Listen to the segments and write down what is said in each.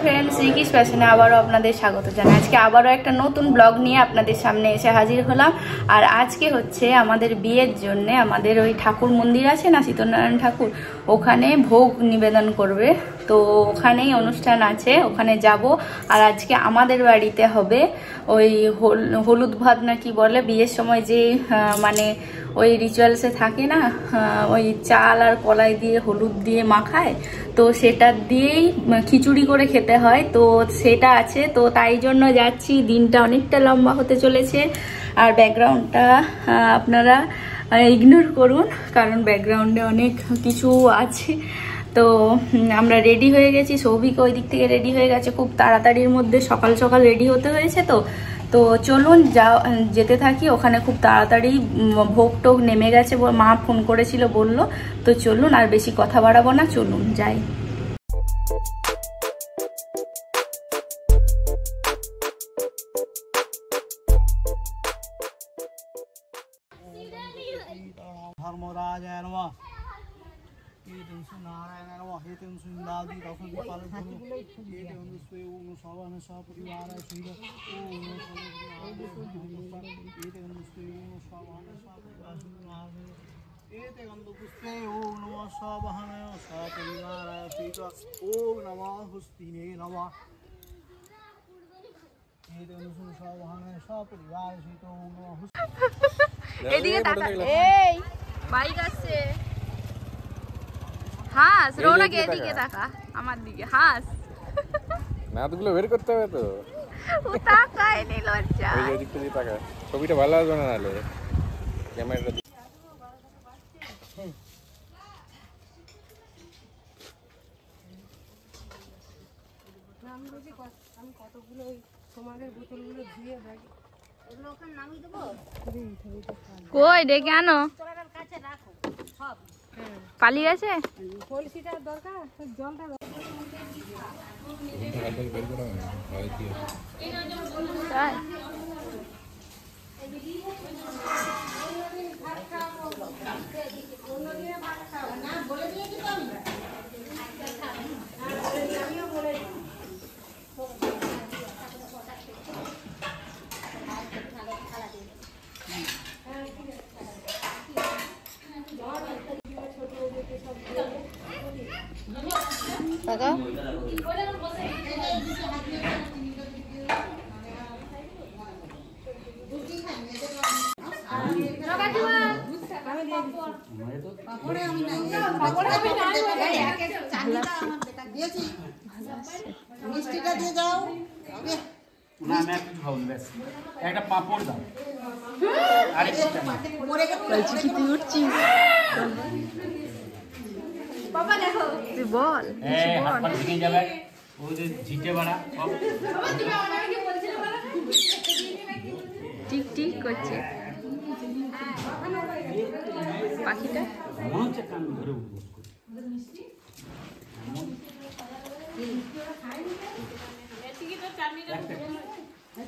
Friends, রিকিস ফ্যাশনে আবারও আপনাদের স্বাগত জানাই। আজকে আবারও একটা নতুন ব্লগ নিয়ে আপনাদের সামনে এসে হাজির হলাম। আর আজকে হচ্ছে আমাদের বিয়ের জন্য আমাদের ওই ঠাকুর মন্দির আছে না, সীতনারায়ণ ঠাকুর, ওখানে ভোগ নিবেদন করবে। তো ওখানেই অনুষ্ঠান আছে, ওখানে যাব। আর আজকে আমাদের বাড়িতে হবে ওই হলুদ ভাত না কি বলে, বিয়ের সময় যে মানে ওই রিচুয়ালসে থাকে না, ওই চাল আর কলাই দিয়ে হলুদ দিয়ে মাখায়, তো সেটা দিয়েই খিচুড়ি করে খেতে হয়। তো সেটা আছে, তো তাই জন্য যাচ্ছি। দিনটা অনেকটা লম্বা হতে চলেছে। আর ব্যাকগ্রাউন্ডটা আপনারা ইগনোর করুন, কারণ ব্যাকগ্রাউন্ডে অনেক কিছু আছে। তো আমরা রেডি হয়ে গেছি, সৌভিক ওই দিক থেকে রেডি হয়ে গেছে, খুব তাড়াতাড়ির মধ্যে সকাল সকাল রেডি হতে হয়েছে। তো চলুন যেতে থাকি। ওখানে খুব তাড়াতাড়ি ভোগ টোগ নেমে গেছে, মা ফোন করেছিল বলল। তো চলুন, আর বেশি কথা বাড়াবো না, চলুন যাই। ধর্মরাজায় নমঃ। নারায়ণ নমঃ। হেতু সুন্দাদি দশম পালন করুন। হেতু সুয় ওম সবান সপরিবার সুয় ওম হেতু সুয় ওম সবান সপরিবার এতে গন্ধ পুষ্পে ওম নমঃ সবাহনায় সপরিবার সুয় ওম নমঃ হস্তিনে নমঃ। হেতু সবাহনায় সপরিবার সুয় ওম নমঃ। এদিকে তাকা, এই বাইক আসছে। হাস রৌনক, এদিকে তাকা, আমার দিকে হাস। নাতগুলো বের করতে হবে তো। ও তাকায় নি, লজ্জা। ওই এদিক থেকে তাকা, ছবিটা ভালো আসবে না, নালে ক্যামেরাটা আমি কতগুলো তোমাদের বোতলগুলো ধুয়ে ব্যাগে ওগুলো ওখানে নামিয়ে দেবো। কই ডেকে আনো, পালিয়ে গেছে। কলসিটার দরকার, জলটা বের করা হয় তাই। কাকা মিষ্টিটা দিয়ে যাও। না আমি একটু খাবো, ব্যাস একটা পাপড় দাও। তুই বল, হাত পা ভেঙে যাবে, ওই যে ঝিটে বাড়া টিক টিক করছে পাখিটা। মনে হচ্ছে কান ধরে উঠবো।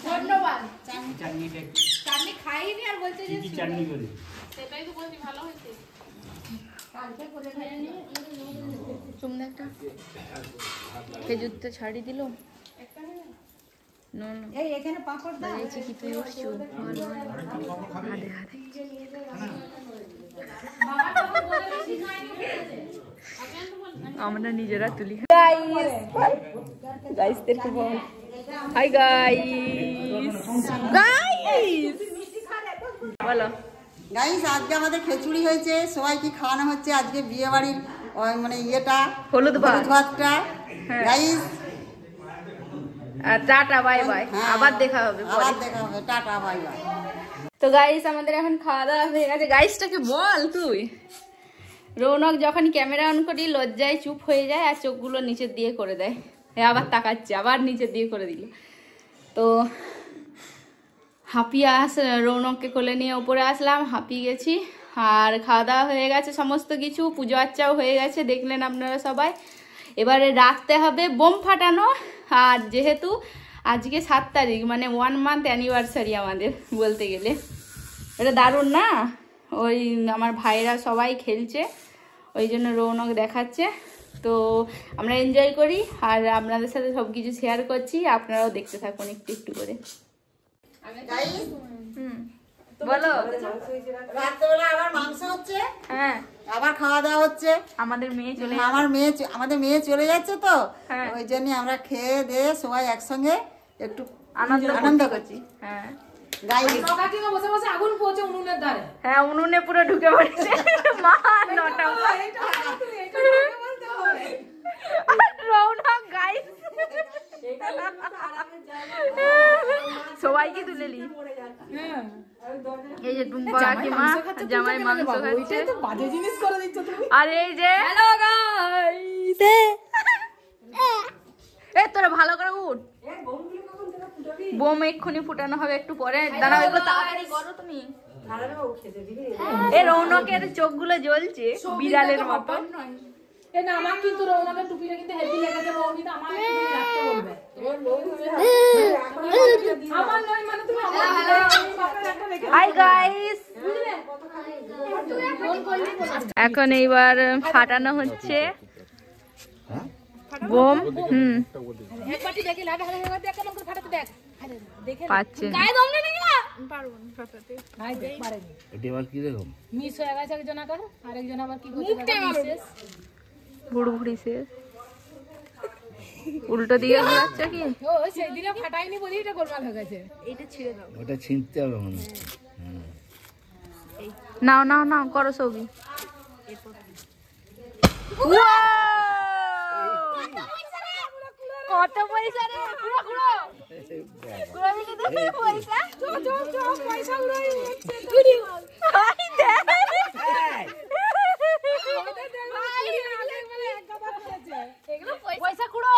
ধন্যবাদ। চাটনিটা একটু চাটনি খাইনি আর বলছে যে কি চাটনি করে সেটাই তো বলছি, ভালো হয়েছে। কালকে করে খাইনি। চুমনা একটা খেজুরটা ছাড়ি দিল। এই এখানে পাপড় দাও। কি তুই উঠছু, হাতে হাতে আমরা নিজেরা তুলি। গাইসদেরকে বল হাই গাইস। গাইস বলো। গাইস, আজকে আমাদের খিচুড়ি হয়েছে, সবাইকে খাওয়ানো হচ্ছে আজকে বিয়ে বাড়ির মানে ইয়েটা, হলুদ ভাতটা। গাইস টাটা বাই বাই, আবার দেখা হবে, আবার দেখা হবে, টাটা বাই বাই। তো গাইস আমাদের এখন খাওয়া দাওয়া হয়ে গেছে। গাইসটাকে বল তুই। রৌনক যখন ক্যামেরা অন করি লজ্জায় চুপ হয়ে যায় আর চোখগুলো নিচের দিয়ে করে দেয়। আবার তাকাচ্ছে, আবার নিচের দিয়ে করে দিল। তো হাঁপিয়ে রৌনককে কোলে নিয়ে ওপরে আসলাম, হাঁপিয়ে গেছি। আর খাওয়া দাওয়া হয়ে গেছে, সমস্ত কিছু পুজো আর্চাও হয়ে গেছে, দেখলেন আপনারা সবাই। এবারে রাখতে হবে বোম ফাটানো। আর যেহেতু আজকে 7 তারিখ, মানে 1 মান্থ অ্যানিভার্সারি আমাদের বলতে গেলে, এটা দারুণ না? ওই আমার ভাইরা সবাই খেলছে, ওই জন্য রৌনক দেখাচ্ছে। তো আমরা এনজয় করি আর আপনাদের সাথে সব কিছু শেয়ার করছি, আপনারাও দেখতে থাকুন একটু একটু করে। বলো। রাত্রেবেলা আবার মাংস হচ্ছে, হ্যাঁ আবার খাওয়া দাওয়া হচ্ছে। আমাদের মেয়ে চলে আমাদের মেয়ে চলে যাচ্ছে তো, হ্যাঁ। ওই জন্য আমরা খেয়ে দিয়ে সবাই একসঙ্গে একটু আনন্দ করছি। হ্যাঁ বসে বসে আগুন পৌঁছে উনুনের ধারে। হ্যাঁ উনুনে পুরো ঢুকে পড়েছে মা। 9টা রৌনক গাইস, সবাইকে তুলে নি। এই যে টুম্পা কাকিমা জামাই মাংস খাচ্ছে। বাজে জিনিস করে দিচ্ছ তুমি। আর এই যে হ্যালো গাইস, এ তোরা ভালো করে উঠ, বোম এক্ষুনি ফুটানো হবে একটু পরে। দাঁড়াও এগুলো তাড়াতাড়ি করো তুমি। এই রৌনকের চোখগুলো জ্বলছে বিড়ালের মতো। এ না আমার কিন্তু রৌনকের টুপিটা কিন্তু হেভি লেগেছে, মৌনি তো আমার একটু রাখতে বলবে। আমার নয় মানে তুমি আমার একটা রেখে। হাই গাইস, এখন এইবার ফাটানো হচ্ছে বোম। একবারটি দেখে লাগা লাগা দেখ কেমন করে ফাটাতে দেখ। দেখে পাচ্ছেন গায়ে দম নেই না পারবো না ফাটাতে। ভাই দেখ পারেনি। এটা আবার কি রকম মিস হয়ে গেছে একজন আবার, আরেকজন আবার কি করতে বিশেষ ভুড়ভুড়ি শেষ, উল্টো দিকে ঘোরাচ্ছ কি? ও সেই দিনে ফাটাইনি বলি এটা গোলমাল হয়ে গেছে। এটা ছিঁড়ে দাও। ওটা ছিনতে হবে মনে হয়। নাও নাও নাও করো ছবি। কত পয়সা রে? কুড়ো কুড়ো কুড়ো মিলে দে পয়সা। পয়সা উড়াই হচ্ছে ভাই দেখ এগুলো পয়সা কুড়ো,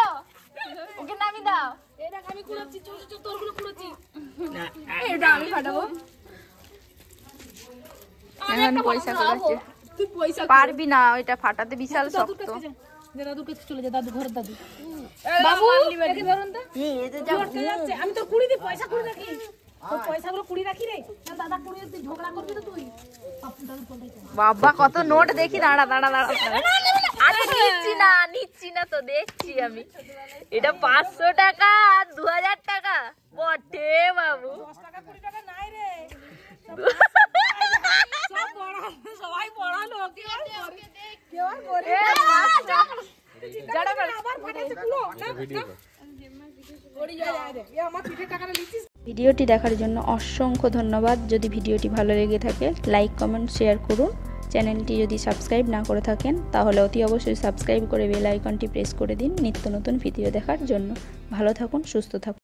ওকে নামি দাও। এটা আমি কুড়াচ্ছি, তোর গুলো কুড়াচ্ছি। এটা আমি ফাটাবো। এখন পয়সা কুড়াচ্ছে। তুই পয়সা পারবি না, ওইটা ফাটাতে বিশাল শক্ত। দাদুর কাছে চলে যা, দাদু ঘরের দাদু। বাবু একে ধরুন তো। ঘুরতে যাচ্ছে, আমি তোর কুড়ি দিই, পয়সা কুড়ি রাখি। তোর পয়সাগুলো কুড়ি রাখি রে। না দাদা কুড়ি তুই ঝগড়া করবি তো তুই। বাবা কত নোট দেখি। দাঁড়া দাঁড়া দাঁড়া, আরে নিচ্ছি না তো, দেখছি আমি। এটা 500 টাকা আর 2000 টাকা বটে বাবু। 10 টাকা 20 টাকা নাই রে। সব পড়া, সবাই পড়ালো। কেউ আর করে আবার ফাটাইছে কুলো না না। ওড়ি যায় রে। এ আমার পিঠে টাকাটা লিছিস। ভিডিওটি দেখার জন্য অসংখ্য ধন্যবাদ। যদি ভিডিওটি ভালো লেগে থাকে লাইক কমেন্ট শেয়ার করুন। চ্যানেলটি যদি সাবস্ক্রাইব না করে থাকেন তাহলে অতি অবশ্যই সাবস্ক্রাইব করে বেল আইকনটি প্রেস করে দিন নিত্য নতুন ভিডিও দেখার জন্য। ভালো থাকুন, সুস্থ থাকুন।